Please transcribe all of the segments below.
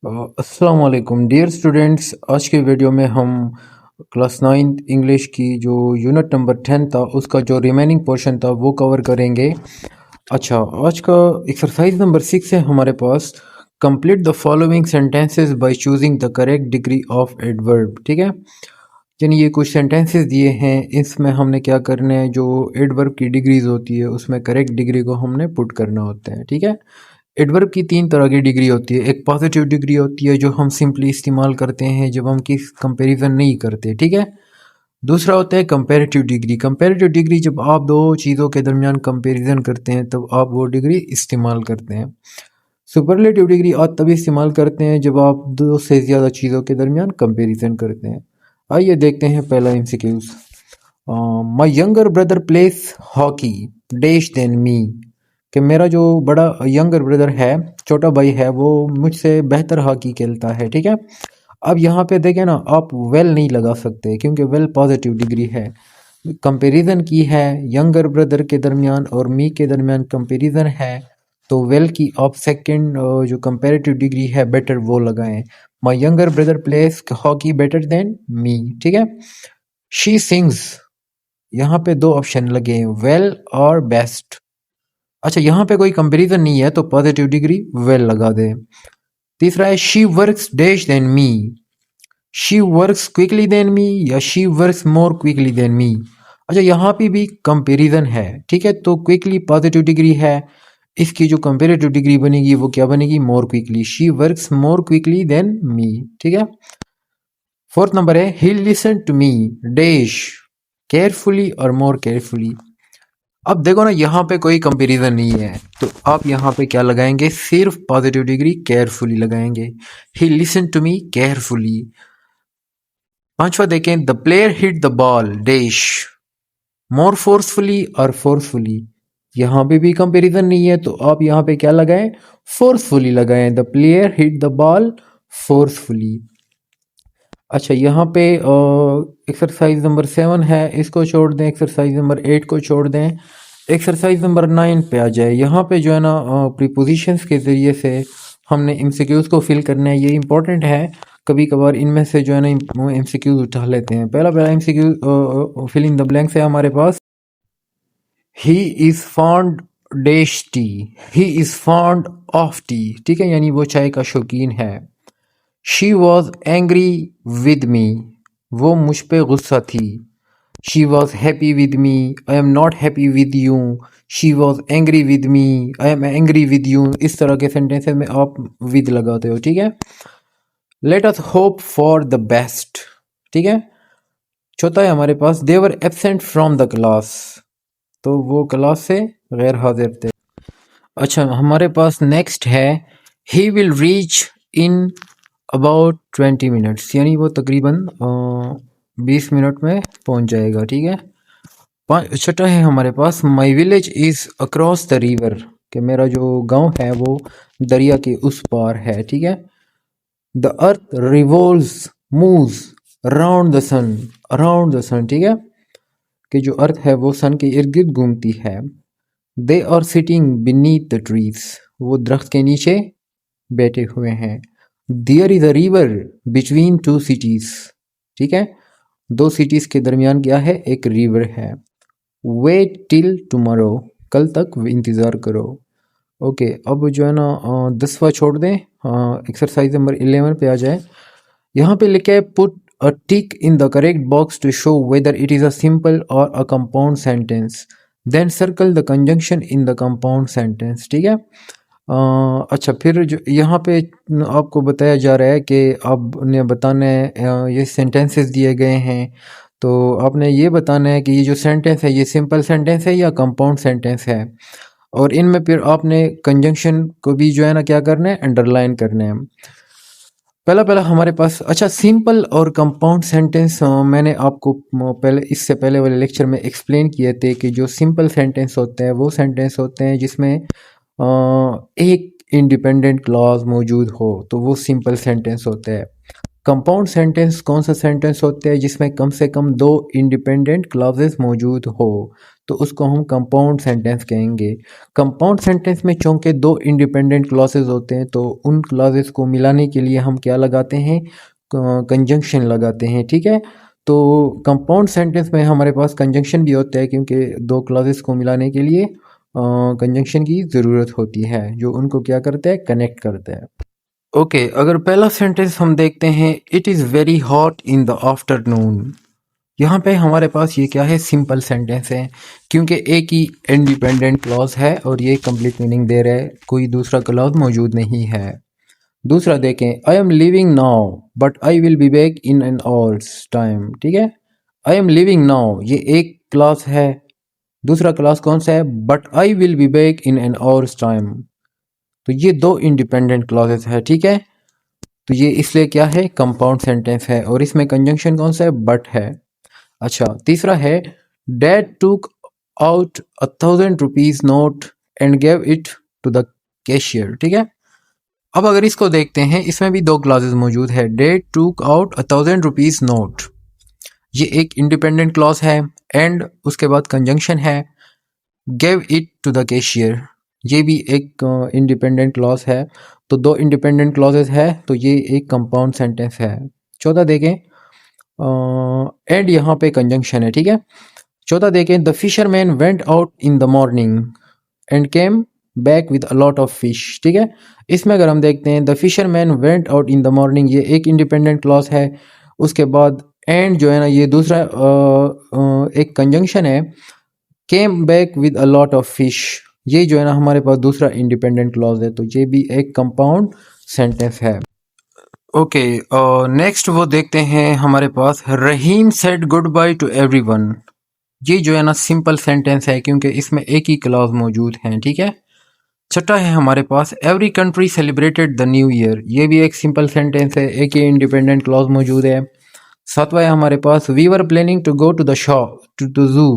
अस्सलाम वालेकुम dear students. आज के वीडियो में हम क्लास 9 इंग्लिश की जो यूनिट नंबर 10 था उसका जो रिमेनिंग पोर्शन था वो कवर करेंगे। अच्छा, आज का एक्सरसाइज नंबर 6 है हमारे पास। Complete the following sentences by choosing the correct degree of adverb. ठीक है, यानी ये कुछ सेंटेंसेस दिए हैं, इसमें हमने क्या करना है, जो एडवर्ब की डिग्रीज होती है उसमें करेक्ट डिग्री को हमने पुट करना होता है। ठीक है, एडवर्ब की 3 तरह की डिग्री होती है। एक पॉजिटिव डिग्री होती है जो हम सिंपली इस्तेमाल करते हैं जब हम किस कंपैरिजन नहीं करते। ठीक है, दूसरा होता है कंपैरेटिव डिग्री। कंपैरेटिव डिग्री जब आप दो चीज़ों के दरमियान कंपैरिजन करते हैं तब आप वो डिग्री इस्तेमाल करते हैं। सुपरलेटिव डिग्री आप तभी इस्तेमाल करते हैं जब आप दो से ज़्यादा चीज़ों के दरमियान कंपैरिजन करते हैं। आइए देखते हैं पहला MCQs. My younger brother place hockey dash than मी। कि मेरा जो बड़ा यंगर ब्रदर है, छोटा भाई है, वो मुझसे बेहतर हॉकी खेलता है। ठीक है, अब यहाँ पे देखें ना, आप वेल नहीं लगा सकते क्योंकि वेल पॉजिटिव डिग्री है। कंपैरिजन की है यंगर ब्रदर के दरमियान और मी के दरमियान कंपैरिजन है, तो वेल की आप सेकंड जो कंपैरेटिव डिग्री है बेटर वो लगाएं। My younger brother place hockey better than me. ठीक है, शी सिंग्स, यहाँ पे दो ऑप्शन लगे हैं, वेल और बेस्ट। अच्छा, यहाँ पे कोई कंपैरिजन नहीं है तो पॉजिटिव डिग्री वेल लगा दे। तीसरा है she works dash than me. She works quickly than me या she works more quickly than me. अच्छा, यहाँ पे भी कंपैरिजन है। ठीक है, तो क्विकली पॉजिटिव डिग्री है, इसकी जो कंपैरेटिव डिग्री बनेगी वो क्या बनेगी, more quickly. She works more quickly than me. ठीक है, फोर्थ नंबर है he listen to me dash carefully और मोर केयरफुली। अब देखो ना, यहाँ पे कोई कंपैरिजन नहीं है तो आप यहाँ पे क्या लगाएंगे, सिर्फ पॉजिटिव डिग्री केयरफुली लगाएंगे। He listen to me carefully. पांचवा देखें, the player hit the ball dash more forcefully और फोर्सफुली। यहाँ पे भी कंपैरिजन नहीं है तो आप यहाँ पे क्या लगाएं, फोर्सफुली लगाएं। The player hit the ball forcefully. अच्छा, यहाँ पे एक्सरसाइज नंबर 7 है, इसको छोड़ दें। एक्सरसाइज नंबर 8 को छोड़ दें। एक्सरसाइज नंबर 9 पे आ जाए। यहाँ पे जो है ना, प्रीपोजिशंस के ज़रिए से हमने एमसीक्यूज़ को फिल करना है। ये इंपॉर्टेंट है, कभी कभार इनमें से जो है ना एमसीक्यूज़ उठा लेते हैं। पहला MCQ fill in the blanks है हमारे पास। He is fond dash tea, he is fond of tea. ठीक है, यानी वो चाय का शौकीन है। She was angry with me, वो मुझ पे गुस्सा थी। She was happy with me, I am not happy with you. She was angry with me, I am angry with you. इस तरह के सेंटेंसेस में आप विद लगाते हो। ठीक है, let us hope for the best. ठीक है, चौथा है हमारे पास, दे वर एबसेंट फ्रॉम द क्लास, तो वो क्लास से गैर हाजिर थे। अच्छा, हमारे पास नेक्स्ट है, he will reach in about 20 minutes, यानी वो तकरीबन 20 मिनट में पहुंच जाएगा। ठीक है, छठा है हमारे पास, my village is across the river, कि मेरा जो गांव है वो दरिया के उस पार है। ठीक है, the earth revolves moves around the sun, around the sun. ठीक है, कि जो अर्थ है वो सन के इर्द गिर्द घूमती है। They are sitting beneath the trees, वो दरख्त के नीचे बैठे हुए हैं। There is a river between two cities. ठीक है, दो सिटीज के दरमियान क्या है, एक रिवर है। वेट टिल टुमारो, कल तक इंतज़ार करो। ओके, अब जो है ना 10वां छोड़ दें, एक्सरसाइज नंबर 11 पे आ जाए। यहाँ पे लिखा है, put a tick in the correct box to show whether it is a simple or a compound sentence, then circle the conjunction in the compound sentence. ठीक है, अच्छा, फिर जो यहाँ पे आपको बताया जा रहा है कि आपने बताना है, ये सेंटेंसेस दिए गए हैं तो आपने ये बताना है कि ये जो सेंटेंस है ये सिंपल सेंटेंस है या कंपाउंड सेंटेंस है, और इनमें फिर आपने कंजंक्शन को भी जो है ना क्या करना है, अंडरलाइन करना है। पहला हमारे पास, अच्छा, सिंपल और कंपाउंड सेंटेंस मैंने आपको पहले, इससे पहले वाले लेक्चर में एक्सप्लेन किए थे कि जो सिंपल सेंटेंस होते हैं वो सेंटेंस होते हैं जिसमें एक इंडिपेंडेंट क्लॉज मौजूद हो, तो वो सिंपल सेंटेंस होता है। कंपाउंड सेंटेंस कौन सा सेंटेंस होता है जिसमें कम से कम दो इंडिपेंडेंट क्लॉजेस मौजूद हो, तो उसको हम कंपाउंड सेंटेंस कहेंगे। कंपाउंड सेंटेंस में चूंकि दो इंडिपेंडेंट क्लॉजेस होते हैं तो उन क्लॉजेस को मिलाने के लिए हम क्या लगाते हैं, कंजंक्शन लगाते हैं, ठीक है। तो कंपाउंड सेंटेंस में हमारे पास कंजंक्शन भी होता है क्योंकि दो क्लॉजेस को मिलाने के लिए कंजंक्शन की ज़रूरत होती है जो उनको क्या करता है, कनेक्ट करता है। ओके, अगर पहला सेंटेंस हम देखते हैं, it is very hot in the afternoon. यहाँ पे हमारे पास ये क्या है, सिंपल सेंटेंस है क्योंकि एक ही इंडिपेंडेंट क्लॉज है और ये कंप्लीट मीनिंग दे रहा है, कोई दूसरा क्लॉज मौजूद नहीं है। दूसरा देखें, I am living now but I will be back in an hours time, ठीक है। आई एम लिविंग नाउ ये एक क्लॉज है, दूसरा क्लॉज कौन सा है, but I will be back in an hours time. तो ये दो इंडिपेंडेंट क्लॉजेस है, ठीक है। तो ये इसलिए क्या है, कंपाउंड सेंटेंस है और इसमें कंजंक्शन कौन सा है, बट है। अच्छा, तीसरा है, dad took out 1,000 rupees note and gave it to the cashier, ठीक है। अब अगर इसको देखते हैं, इसमें भी दो क्लॉजेस मौजूद है, dad took out 1,000 rupees note, ये एक इंडिपेंडेंट क्लॉज है, एंड उसके बाद कंजंक्शन है, gave it to the cashier, ये भी एक इंडिपेंडेंट क्लॉज है। तो दो इंडिपेंडेंट क्लॉजेस है तो ये एक कंपाउंड सेंटेंस है। चौथा देखें, एंड यहाँ पे कंजंक्शन है, ठीक है। चौथा देखें, the fisherman went out in the morning and came back with a lot of fish, ठीक है। इसमें अगर हम देखते हैं, the fisherman went out in the morning, ये एक इंडिपेंडेंट क्लॉज है। उसके बाद एंड जो है ना, ये दूसरा एक कंजंक्शन है, came back with a lot of fish, ये जो है ना हमारे पास दूसरा इंडिपेंडेंट क्लॉज है, तो ये भी एक कंपाउंड सेंटेंस है। ओके, नेक्स्ट वो देखते हैं हमारे पास, Rahim said goodbye to everyone, ये जो है ना सिंपल सेंटेंस है क्योंकि इसमें एक ही क्लॉज मौजूद है, ठीक है। छठा है हमारे पास, every country celebrated the new year, ये भी एक सिंपल सेंटेंस है, एक ही इंडिपेंडेंट क्लॉज मौजूद है। सातवां है हमारे पास, we were planning to go to the shop to the zoo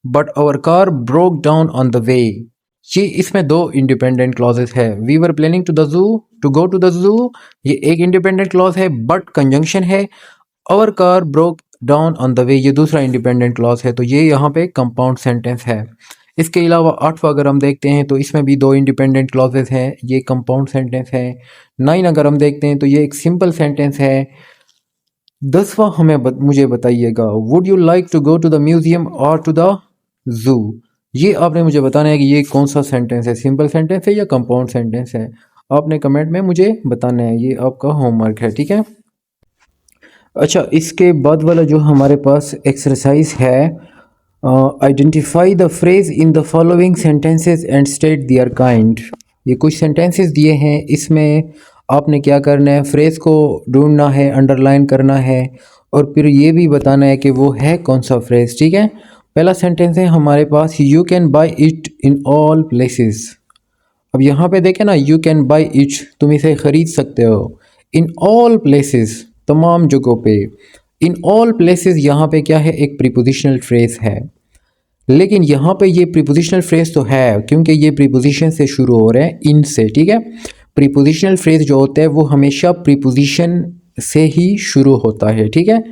but our car broke down on the way, ये इसमें दो इंडिपेंडेंट क्लॉजेस है, we were planning to the zoo to go to the zoo, ये एक independent clause है, but conjunction है, our car broke down on the way, ये दूसरा इंडिपेंडेंट क्लॉज है, तो ये यहाँ पे कंपाउंड सेंटेंस है। इसके अलावा आठवां अगर हम देखते हैं तो इसमें भी दो इंडिपेंडेंट क्लॉजेस हैं, ये कंपाउंड सेंटेंस है। 9 अगर हम देखते हैं तो ये एक सिंपल सेंटेंस है। 10वां मुझे बताइएगा, would you like to go to the museum और टू द जू, ये आपने मुझे बताना है कि ये कौन सा सेंटेंस है, सिंपल सेंटेंस है या कंपाउंड सेंटेंस है, आपने कमेंट में मुझे बताना है, ये आपका होमवर्क है, ठीक है। अच्छा, इसके बाद वाला जो हमारे पास एक्सरसाइज है, identify the phrase in the following sentences and state their kind, ये कुछ सेंटेंसेस दिए हैं, इसमें आपने क्या करना है, फ्रेज को ढूंढना है, अंडरलाइन करना है और फिर ये भी बताना है कि वो है कौन सा फ्रेज, ठीक है। पहला सेंटेंस है हमारे पास, you can buy it in all places, अब यहाँ पे देखें ना, यू कैन बाई इट, तुम इसे खरीद सकते हो, इन ऑल प्लेसेस, तमाम जगहों पे, इन ऑल प्लेसेस यहाँ पे क्या है, एक प्रीपोजिशनल फ्रेज है, लेकिन यहाँ पे ये प्रीपोजिशनल फ्रेज तो है क्योंकि ये प्रीपोजिशन से शुरू हो रहे हैं, इन से, ठीक है। प्रीपोजिशनल फ्रेज जो होता है वो हमेशा प्रीपोजिशन से ही शुरू होता है, ठीक है,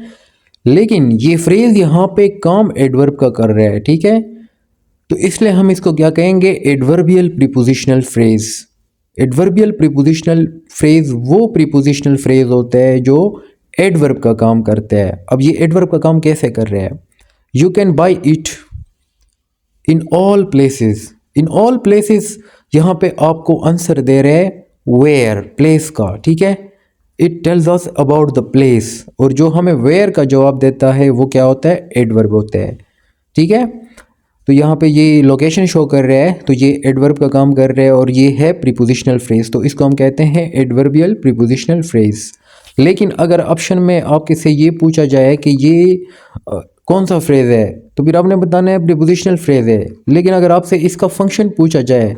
लेकिन ये फ्रेज यहाँ पे काम एडवर्ब का कर रहा है, ठीक है, तो इसलिए हम इसको क्या कहेंगे, adverbial prepositional phrase. Adverbial prepositional phrase वो प्रीपोजिशनल फ्रेज होता है जो एडवर्ब का काम करता है। अब ये एडवर्ब का काम कैसे कर रहा है, you can buy it in all places, in all places यहाँ पे आपको आंसर दे रहे हैं वेयर, प्लेस का, ठीक है, it tells us about the place, और जो हमें वेयर का जवाब देता है वो क्या होता है, एडवर्ब होता है, ठीक है। तो यहाँ पे ये लोकेशन शो कर रहा है तो ये एडवर्ब का काम कर रहा है और ये है प्रीपोजिशनल फ्रेज, तो इसको हम कहते हैं एडवर्बियल प्रीपोजिशनल फ्रेज। लेकिन अगर ऑप्शन में आपके से ये पूछा जाए कि ये कौन सा फ्रेज है, तो फिर आपने बताना है प्रीपोजिशनल फ्रेज है, लेकिन अगर आपसे इसका फंक्शन पूछा जाए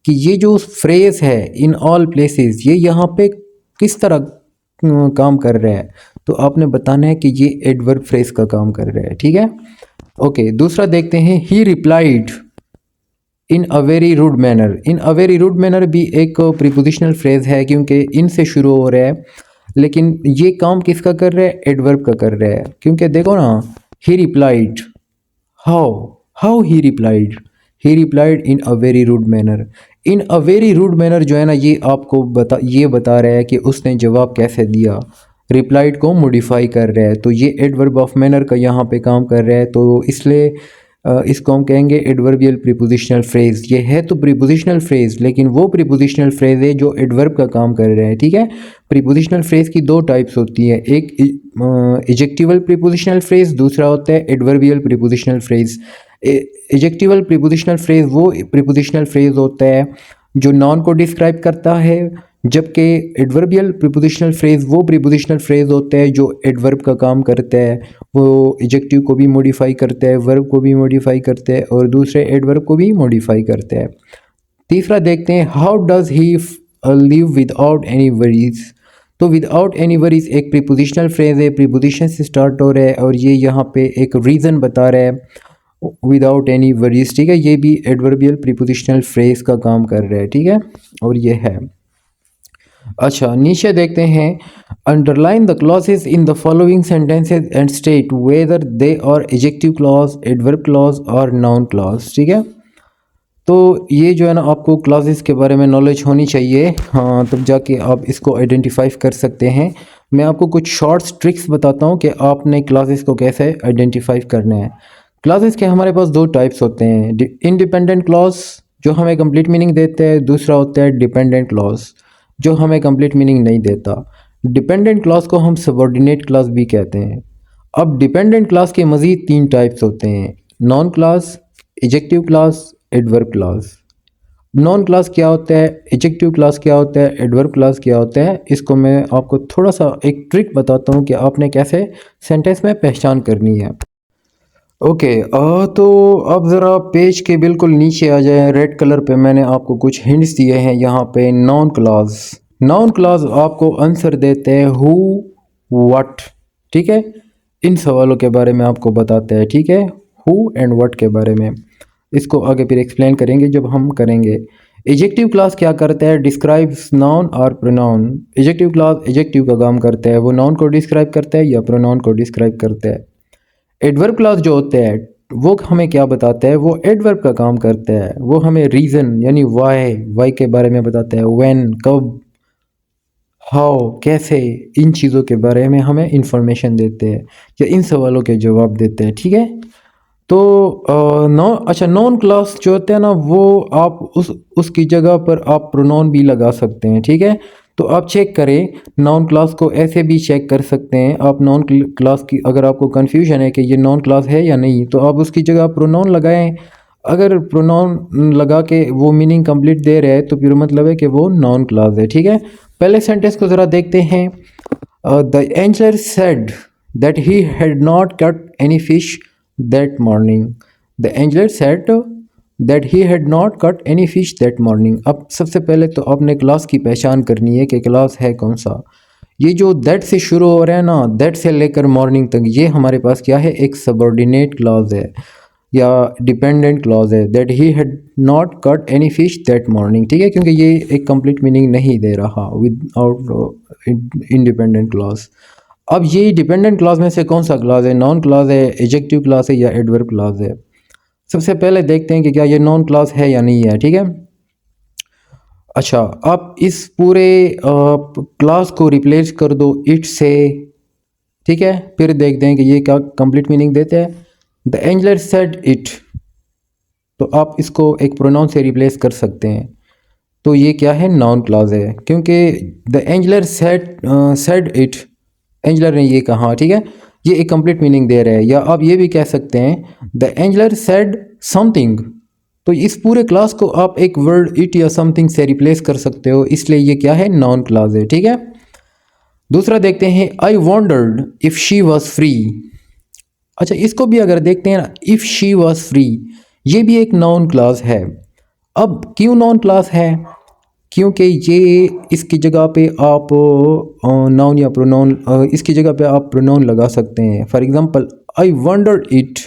कि ये जो फ्रेज है इन ऑल प्लेसेस, ये यहाँ पे किस तरह काम कर रहा है, तो आपने बताना है कि ये एडवर्ब फ्रेज का काम कर रहा है, ठीक है। ओके, दूसरा देखते हैं, he replied in a very rude manner, in a very rude manner भी एक प्रीपोजिशनल फ्रेज है क्योंकि इन से शुरू हो रहा है, लेकिन ये काम किसका कर रहा है, एडवर्ब का कर रहा है, क्योंकि देखो ना, he replied, how, how he replied in a very rude manner. In a very rude manner जो है ना, ये आपको बता रहा है कि उसने जवाब कैसे दिया, रिप्लाइड को मॉडिफाई कर रहा है, तो ये एडवर्ब ऑफ मैनर का यहाँ पे काम कर रहा है, तो इसलिए इसको हम कहेंगे एडवर्बियल प्रीपोजिशनल फ्रेज। ये है तो प्रीपोजिशनल फ्रेज, लेकिन वो प्रीपोजिशनल फ्रेज है जो एडवर्ब का काम कर रहे हैं, ठीक है। प्रीपोजिशनल फ्रेज की दो टाइप्स होती है, एक एजेक्टिवल प्रीपोजिशनल फ्रेज, दूसरा होता है adverbial prepositional phrase. Adjectival prepositional phrase वो प्रीपोजिशनल फ्रेज होता है जो नाउन को डिस्क्राइब करता है, जबकि एडवर्बियल प्रीपोजिशनल फ्रेज वो प्रीपोजिशनल फ्रेज होता है जो एडवर्ब का काम करता है, वो एडजेक्टिव को भी मॉडिफाई करता है, वर्ब को भी मॉडिफाई करता है और दूसरे एडवर्ब को भी मॉडिफाई करता है। तीसरा देखते हैं, how does he live without any worries. तो विदाउट एनी वरीज एक प्रीपोजिशनल फ्रेज है, प्रीपोजिशन से स्टार्ट हो रहा है और ये यहाँ पे एक रीज़न बता रहा है विदाउट एनी वरीज, ठीक है। ये भी एडवर्बियल प्रीपोजिशनल फ्रेज का काम कर रहा है, ठीक है, और ये है। अच्छा, नीचे देखते हैं, underline the clauses in the following sentences and state whether they are adjective clause, adverb clause और नाउन क्लॉज, ठीक है। तो ये जो है ना, आपको क्लॉजेस के बारे में नॉलेज होनी चाहिए, हाँ, तब जाके आप इसको आइडेंटिफाई कर सकते हैं। मैं आपको कुछ शॉर्ट्स ट्रिक्स बताता हूँ कि आपने क्लॉजेस को कैसे आइडेंटिफाई करना है। क्लॉजेस के हमारे पास दो टाइप्स होते हैं, इंडिपेंडेंट क्लॉज जो हमें कंप्लीट मीनिंग देते हैं, दूसरा होता है डिपेंडेंट क्लॉज जो हमें कंप्लीट मीनिंग नहीं देता। डिपेंडेंट क्लॉज को हम सबऑर्डिनेट क्लॉज भी कहते हैं। अब डिपेंडेंट क्लॉज के मज़ीद तीन टाइप्स होते हैं, noun clause, adjective clause, adverb clause. Noun clause क्या होता है, एडजेक्टिव क्लॉज क्या होता है, एडवर्ब क्लॉज क्या होता है, इसको मैं आपको थोड़ा सा एक ट्रिक बताता हूँ कि आपने कैसे सेंटेंस में पहचान करनी है। ओके, तो अब ज़रा पेज के बिल्कुल नीचे आ जाए, रेड कलर पे मैंने आपको कुछ हिंट्स दिए हैं यहाँ पे। नाउन क्लॉज, नाउन क्लॉज आपको आंसर देते हैं हु, व्हाट, ठीक है। इन सवालों के बारे में आपको बताते हैं, ठीक है, हु एंड व्हाट के बारे में। इसको आगे फिर एक्सप्लेन करेंगे जब हम करेंगे। एजेक्टिव क्लास क्या करता है, डिस्क्राइब्स नाउन और प्रोनाउन। एजेक्टिव क्लास एजेक्टिव का काम करता है, वो नाउन को डिस्क्राइब करता है या प्रोनाउन को डिस्क्राइब करता है। एडवर्ब क्लॉज जो होते हैं वो हमें क्या बताता है, वो एडवर्ब का काम करता है, वो हमें रीज़न यानी वाई के बारे में बताता है, व्हेन कब, हाउ कैसे, इन चीज़ों के बारे में हमें इंफॉर्मेशन देते हैं या इन सवालों के जवाब देते हैं, ठीक है। तो अच्छा, नॉन क्लॉज जो होते हैं ना, वो आप उसकी जगह पर आप प्रोनाउन भी लगा सकते हैं, ठीक है। तो आप चेक करें, नाउन क्लास को ऐसे भी चेक कर सकते हैं आप। नाउन क्लास की अगर आपको कन्फ्यूजन है कि ये नाउन क्लास है या नहीं, तो आप उसकी जगह प्रोनाउन लगाएं। अगर प्रोनाउन लगा के वो मीनिंग कंप्लीट दे रहा है तो फिर मतलब है कि वो नाउन क्लास है, ठीक है। पहले सेंटेंस को ज़रा देखते हैं। The angler said that he had not cut any fish that morning. The angler said that he had not cut any fish that morning. अब सबसे पहले तो आपने क्लास की पहचान करनी है कि क्लास है कौन सा। ये जो दैट से शुरू हो रहा है ना, दैट से लेकर मॉर्निंग तक, ये हमारे पास क्या है, एक सबऑर्डिनेट क्लॉज है या डिपेंडेंट क्लॉज है। That he had not cut any fish that morning, ठीक है, क्योंकि ये एक कंप्लीट मीनिंग नहीं दे रहा विदाउट इंडिपेंडेंट क्लॉज। अब ये डिपेंडेंट क्लॉज में से कौन सा क्लॉज है, नॉन क्लॉज है, एडजेक्टिव क्लॉज है या एडवर्ब क्लॉज है। सबसे पहले देखते हैं कि क्या ये नॉन क्लॉज है या नहीं है, ठीक है। अच्छा, आप इस पूरे क्लास को रिप्लेस कर दो इट से, ठीक है, फिर देखते हैं कि ये क्या कंप्लीट मीनिंग देते हैं। द एंजलर सेड इट, तो आप इसको एक प्रोनाउन से रिप्लेस कर सकते हैं, तो ये क्या है, नाउन क्लॉज है, क्योंकि द एंजलर सेड इट, एंजलर ने ये कहा, ठीक है, ये एक कंप्लीट मीनिंग दे रहा है। या आप ये भी कह सकते हैं द एंजलर सेड समथिंग, तो इस पूरे क्लास को आप एक वर्ड इट या समथिंग से रिप्लेस कर सकते हो, इसलिए ये क्या है, नाउन क्लॉज है, ठीक है। दूसरा देखते हैं, आई wandered if she was free. अच्छा, इसको भी अगर देखते हैं ना, इफ शी वॉज फ्री, ये भी एक नाउन क्लॉज है। अब क्यों नाउन क्लॉज है, क्योंकि ये इसकी जगह पे आप नाउन या प्रोनाउन, इसकी जगह पे आप प्रोनाउन लगा सकते हैं। For example, I wandered it,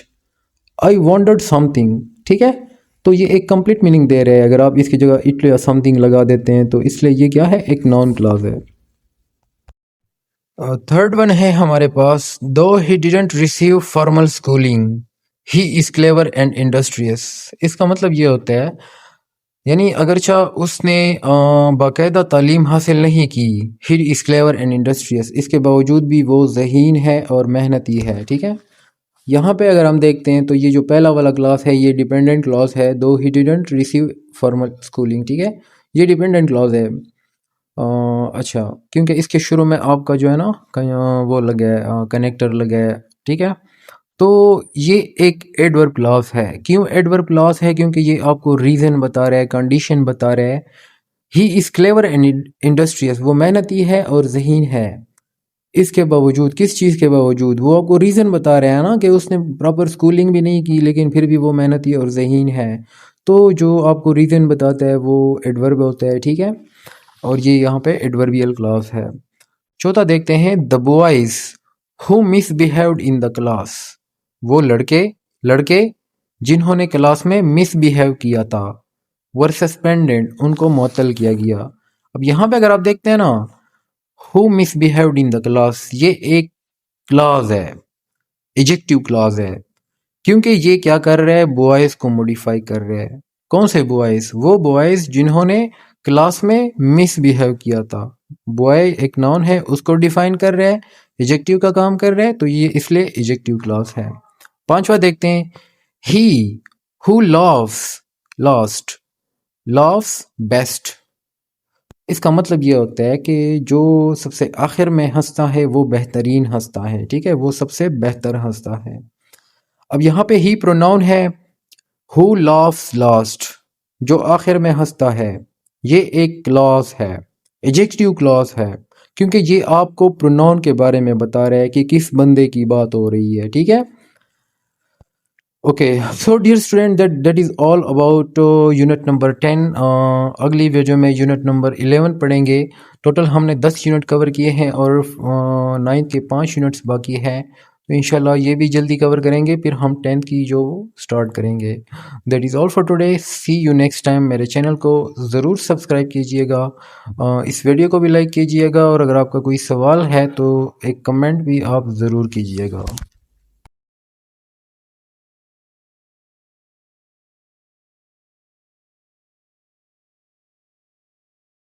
I wandered something, ठीक है, तो ये एक कंप्लीट मीनिंग दे रहे हैं। अगर आप इसकी जगह इट या समथिंग लगा देते हैं तो इसलिए ये क्या है, एक नाउन क्लॉज है। थर्ड वन है हमारे पास, दो he didn't receive formal schooling he is clever and industrious. इसका मतलब ये होता है, यानी अगरचा उसने बाकायदा तालीम हासिल नहीं की, he is clever and industrious, इसके बावजूद भी वो ज़हीन है और मेहनती है। ठीक है, यहाँ पे अगर हम देखते हैं तो ये जो पहला वाला क्लास है ये डिपेंडेंट क्लॉज है, दो he didn't receive formal schooling. ठीक है, ये डिपेंडेंट क्लॉज है। अच्छा, क्योंकि इसके शुरू में आपका जो है ना वो लगा है, कनेक्टर लगा है। ठीक है, तो ये एक एडवर्ब क्लॉज है। क्यों एडवर्ब क्लॉज है? क्योंकि ये आपको रीज़न बता रहा है, कंडीशन बता रहा है। He is clever and industrious, वो मेहनती है और ज़हीन है। इसके बावजूद, किस चीज़ के बावजूद? वो आपको रीज़न बता रहा है ना कि उसने प्रॉपर स्कूलिंग भी नहीं की लेकिन फिर भी वो मेहनती और ज़हीन है। तो जो आपको रीज़न बताता है वो एडवर्ब होता है। ठीक है, और ये यहाँ पे एडवर्बियल क्लॉज है। चौथा देखते हैं, the boys who misbehaved in the class, वो लड़के जिन्होंने क्लास में मिसबिहेव किया था, वर सस्पेंडेड, उनको मुअत्तल किया गया। अब यहाँ पे अगर आप देखते हैं ना, who misbehaved in the class, ये एक क्लॉज है, एडजेक्टिव क्लॉज है, क्योंकि ये क्या कर रहा है? बॉयज को मॉडिफाई कर रहा है। कौन से बॉयज? वो बॉयज जिन्होंने क्लास में मिसबिहेव किया था। बॉय एक नाउन है, उसको डिफाइन कर रहा है, एडजेक्टिव का काम कर रहा है, तो ये इसलिए एडजेक्टिव क्लॉज है। पांचवा देखते हैं, ही हु लव्स बेस्ट। इसका मतलब ये होता है कि जो सबसे आखिर में हंसता है वो बेहतरीन हंसता है। ठीक है, वो सबसे बेहतर हंसता है। अब यहाँ पे ही प्रोनाउन है, हु laughs लास्ट, जो आखिर में हंसता है, ये एक क्लॉज है, एडजेक्टिव क्लॉज है, क्योंकि ये आपको प्रोनाउन के बारे में बता रहा है कि किस बंदे की बात हो रही है। ठीक है, okay, so dear student, that is all about unit number 10। अगली वीडियो में यूनिट नंबर 11 पढ़ेंगे। टोटल हमने 10 यूनिट कवर किए हैं और 9th के 5 यूनिट्स बाकी हैं, तो इंशाल्लाह ये भी जल्दी कवर करेंगे, फिर हम 10th की जो स्टार्ट करेंगे। That is all for today, see you next time. मेरे चैनल को ज़रूर सब्सक्राइब कीजिएगा, इस वीडियो को भी लाइक कीजिएगा, और अगर आपका कोई सवाल है तो एक कमेंट भी आप ज़रूर कीजिएगा।